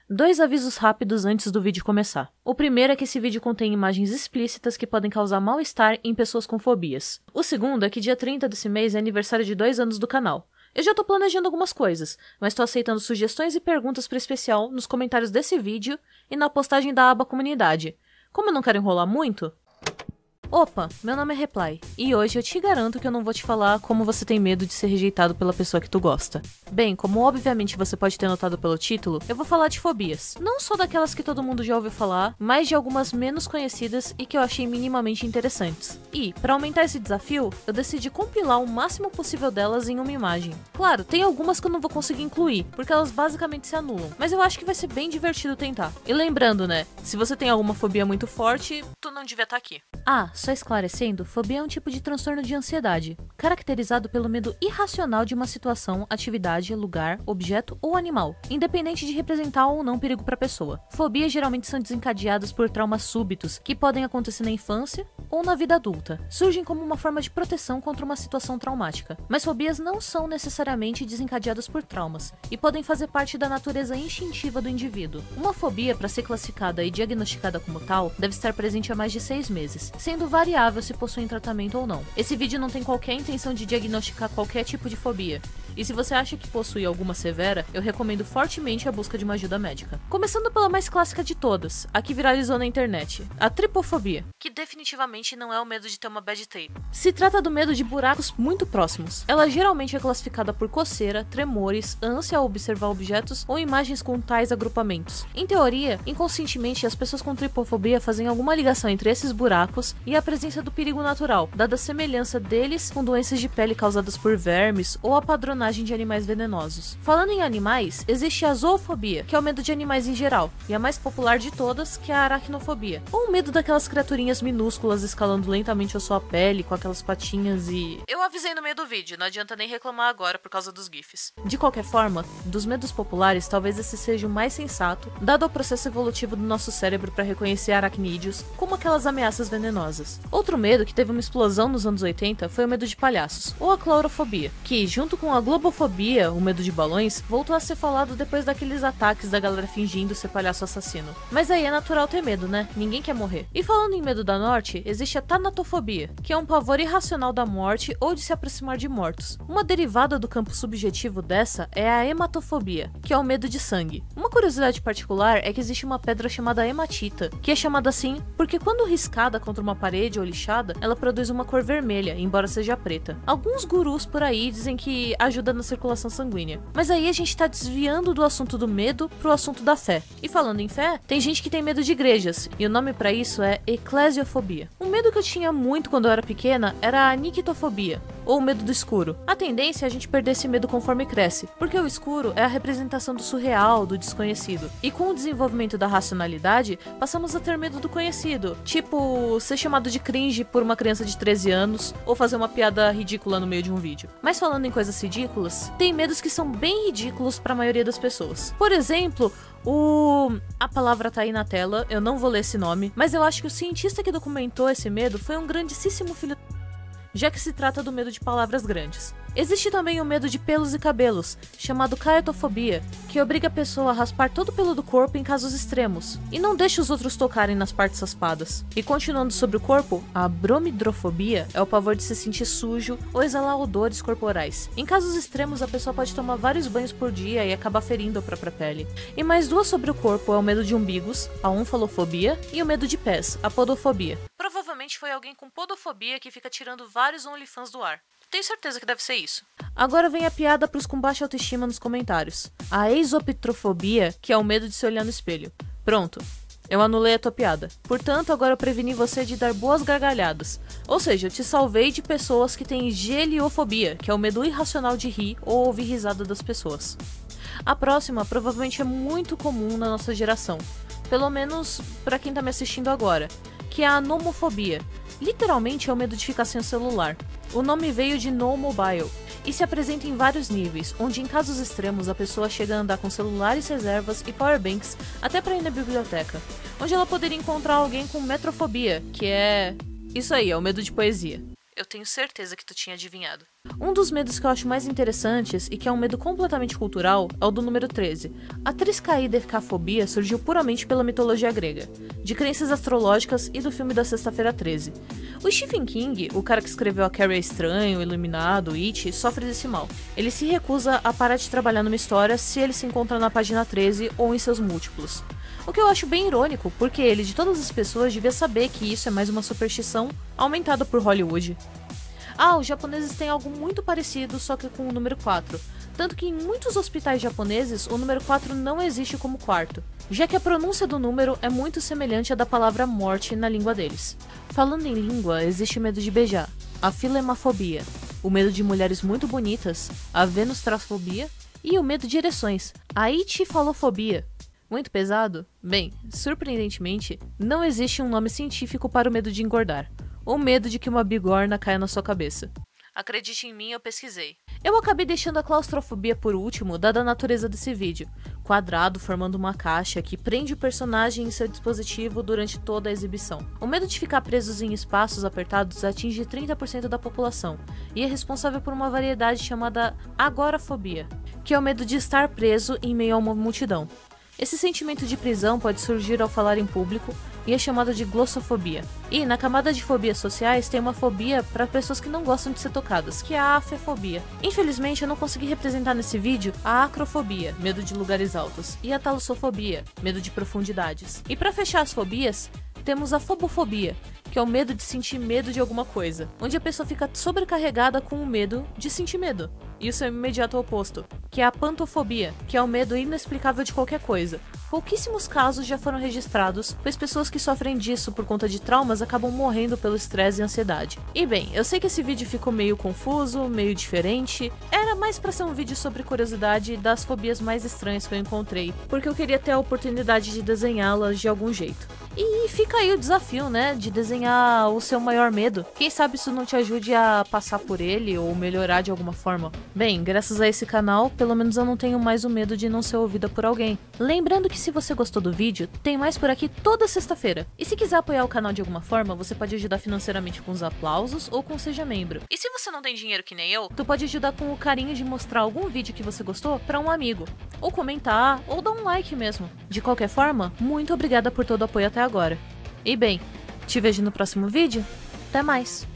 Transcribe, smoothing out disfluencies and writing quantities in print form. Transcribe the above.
Dois avisos rápidos antes do vídeo começar. O primeiro é que esse vídeo contém imagens explícitas que podem causar mal-estar em pessoas com fobias. O segundo é que dia 30 desse mês é aniversário de 2 anos do canal. Eu já tô planejando algumas coisas, mas tô aceitando sugestões e perguntas para especial nos comentários desse vídeo e na postagem da aba comunidade. Como eu não quero enrolar muito... Opa, meu nome é Reply, e hoje eu te garanto que eu não vou te falar como você tem medo de ser rejeitado pela pessoa que tu gosta. Bem, como obviamente você pode ter notado pelo título, eu vou falar de fobias. Não só daquelas que todo mundo já ouviu falar, mas de algumas menos conhecidas e que eu achei minimamente interessantes. E, para aumentar esse desafio, eu decidi compilar o máximo possível delas em uma imagem. Claro, tem algumas que eu não vou conseguir incluir, porque elas basicamente se anulam, mas eu acho que vai ser bem divertido tentar. E lembrando, né, se você tem alguma fobia muito forte, tu não devia estar aqui. Ah, só esclarecendo, fobia é um tipo de transtorno de ansiedade, caracterizado pelo medo irracional de uma situação, atividade, lugar, objeto ou animal, independente de representar ou não perigo para a pessoa. Fobias geralmente são desencadeadas por traumas súbitos, que podem acontecer na infância ou na vida adulta. Surgem como uma forma de proteção contra uma situação traumática. Mas fobias não são necessariamente desencadeadas por traumas, e podem fazer parte da natureza instintiva do indivíduo. Uma fobia, para ser classificada e diagnosticada como tal, deve estar presente há mais de 6 meses, sendo variável se possuem tratamento ou não. Esse vídeo não tem qualquer intenção de diagnosticar qualquer tipo de fobia. E se você acha que possui alguma severa, eu recomendo fortemente a busca de uma ajuda médica. Começando pela mais clássica de todas, a que viralizou na internet, a tripofobia, que definitivamente não é o medo de ter uma bad trip. Se trata do medo de buracos muito próximos. Ela geralmente é classificada por coceira, tremores, ânsia ao observar objetos ou imagens com tais agrupamentos. Em teoria, inconscientemente as pessoas com tripofobia fazem alguma ligação entre esses buracos e a presença do perigo natural, dada a semelhança deles com doenças de pele causadas por vermes ou a padronagem de animais venenosos. Falando em animais, existe a zoofobia, que é o medo de animais em geral, e a mais popular de todas, que é a aracnofobia, ou o medo daquelas criaturinhas minúsculas escalando lentamente a sua pele com aquelas patinhas e... Eu avisei no meio do vídeo, não adianta nem reclamar agora por causa dos gifs. De qualquer forma, dos medos populares, talvez esse seja o mais sensato, dado o processo evolutivo do nosso cérebro para reconhecer aracnídeos como aquelas ameaças venenosas. Outro medo que teve uma explosão nos anos 80 foi o medo de palhaços, ou a clorofobia, que, junto com a globofobia, o medo de balões, voltou a ser falado depois daqueles ataques da galera fingindo ser palhaço assassino. Mas aí é natural ter medo, né? Ninguém quer morrer. E falando em medo da morte, existe a tanatofobia, que é um pavor irracional da morte ou de se aproximar de mortos. Uma derivada do campo subjetivo dessa é a hematofobia, que é o medo de sangue. Uma curiosidade particular é que existe uma pedra chamada hematita, que é chamada assim porque quando riscada contra uma parede ou lixada, ela produz uma cor vermelha, embora seja preta. Alguns gurus por aí dizem que ajuda na circulação sanguínea. Mas aí a gente tá desviando do assunto do medo pro assunto da fé. E falando em fé, tem gente que tem medo de igrejas, e o nome pra isso é eclesiofobia. Um medo que eu tinha muito quando eu era pequena era a nictofobia, ou o medo do escuro. A tendência é a gente perder esse medo conforme cresce, porque o escuro é a representação do surreal, do desconhecido. E com o desenvolvimento da racionalidade, passamos a ter medo do conhecido, tipo ser chamado de cringe por uma criança de 13 anos, ou fazer uma piada ridícula no meio de um vídeo. Mas falando em coisas ridículas, tem medos que são bem ridículos para a maioria das pessoas. Por exemplo, a palavra tá aí na tela, eu não vou ler esse nome, mas eu acho que o cientista que documentou esse medo foi um grandíssimo filho, já que se trata do medo de palavras grandes. Existe também o medo de pelos e cabelos, chamado caetofobia, que obriga a pessoa a raspar todo o pelo do corpo em casos extremos, e não deixa os outros tocarem nas partes raspadas. E continuando sobre o corpo, a bromidrofobia é o pavor de se sentir sujo ou exalar odores corporais. Em casos extremos, a pessoa pode tomar vários banhos por dia e acabar ferindo a própria pele. E mais duas sobre o corpo é o medo de umbigos, a onfalofobia, e o medo de pés, a podofobia. Provavelmente foi alguém com podofobia que fica tirando vários OnlyFans do ar. Tenho certeza que deve ser isso. Agora vem a piada pros com baixa autoestima nos comentários. A eisopitrofobia, que é o medo de se olhar no espelho. Pronto. Eu anulei a tua piada. Portanto, agora eu preveni você de dar boas gargalhadas. Ou seja, eu te salvei de pessoas que têm geliofobia, que é o medo irracional de rir ou ouvir risada das pessoas. A próxima provavelmente é muito comum na nossa geração. Pelo menos pra quem tá me assistindo agora. Que é a nomofobia. Literalmente é o medo de ficar sem o celular. O nome veio de no mobile e se apresenta em vários níveis, onde em casos extremos a pessoa chega a andar com celulares reservas e powerbanks até para ir na biblioteca, onde ela poderia encontrar alguém com metrofobia, que é... isso aí, é o medo de poesia. Eu tenho certeza que tu tinha adivinhado. Um dos medos que eu acho mais interessantes, e que é um medo completamente cultural, é o do número 13. A triskaidekafobia surgiu puramente pela mitologia grega, de crenças astrológicas e do filme da Sexta-feira 13. O Stephen King, o cara que escreveu A Carrie é Estranho, Iluminado, It, sofre desse mal. Ele se recusa a parar de trabalhar numa história se ele se encontra na página 13 ou em seus múltiplos. O que eu acho bem irônico, porque ele, de todas as pessoas, devia saber que isso é mais uma superstição aumentada por Hollywood. Ah, os japoneses têm algo muito parecido, só que com o número 4. Tanto que em muitos hospitais japoneses, o número 4 não existe como quarto, já que a pronúncia do número é muito semelhante à da palavra morte na língua deles. Falando em língua, existe o medo de beijar, a filemafobia, o medo de mulheres muito bonitas, a venustrafobia, e o medo de ereções, a itifalofobia. Muito pesado? Bem, surpreendentemente, não existe um nome científico para o medo de engordar, ou medo de que uma bigorna caia na sua cabeça. Acredite em mim, eu pesquisei. Eu acabei deixando a claustrofobia por último, dada a natureza desse vídeo. Quadrado formando uma caixa que prende o personagem em seu dispositivo durante toda a exibição. O medo de ficar presos em espaços apertados atinge 30% da população, e é responsável por uma variedade chamada agorafobia, que é o medo de estar preso em meio a uma multidão. Esse sentimento de prisão pode surgir ao falar em público e é chamado de glossofobia. E na camada de fobias sociais tem uma fobia para pessoas que não gostam de ser tocadas, que é a afefobia. Infelizmente eu não consegui representar nesse vídeo a acrofobia, medo de lugares altos, e a talassofobia, medo de profundidades. E para fechar as fobias, temos a fobofobia, que é o medo de sentir medo de alguma coisa, onde a pessoa fica sobrecarregada com o medo de sentir medo. E o seu imediato oposto, que é a pantofobia, que é o medo inexplicável de qualquer coisa. Pouquíssimos casos já foram registrados, pois pessoas que sofrem disso por conta de traumas acabam morrendo pelo estresse e ansiedade. E bem, eu sei que esse vídeo ficou meio confuso, meio diferente, era mais pra ser um vídeo sobre curiosidade das fobias mais estranhas que eu encontrei, porque eu queria ter a oportunidade de desenhá-las de algum jeito. E fica aí o desafio, né, de desenhar o seu maior medo. Quem sabe isso não te ajude a passar por ele ou melhorar de alguma forma. Bem, graças a esse canal, pelo menos eu não tenho mais o medo de não ser ouvida por alguém. Lembrando que se você gostou do vídeo, tem mais por aqui toda sexta-feira. E se quiser apoiar o canal de alguma forma, você pode ajudar financeiramente com os aplausos ou com Seja Membro. E se você não tem dinheiro que nem eu, tu pode ajudar com o carinho de mostrar algum vídeo que você gostou pra um amigo. Ou comentar, ou dar um like mesmo. De qualquer forma, muito obrigada por todo o apoio até agora. E bem, te vejo no próximo vídeo. Até mais!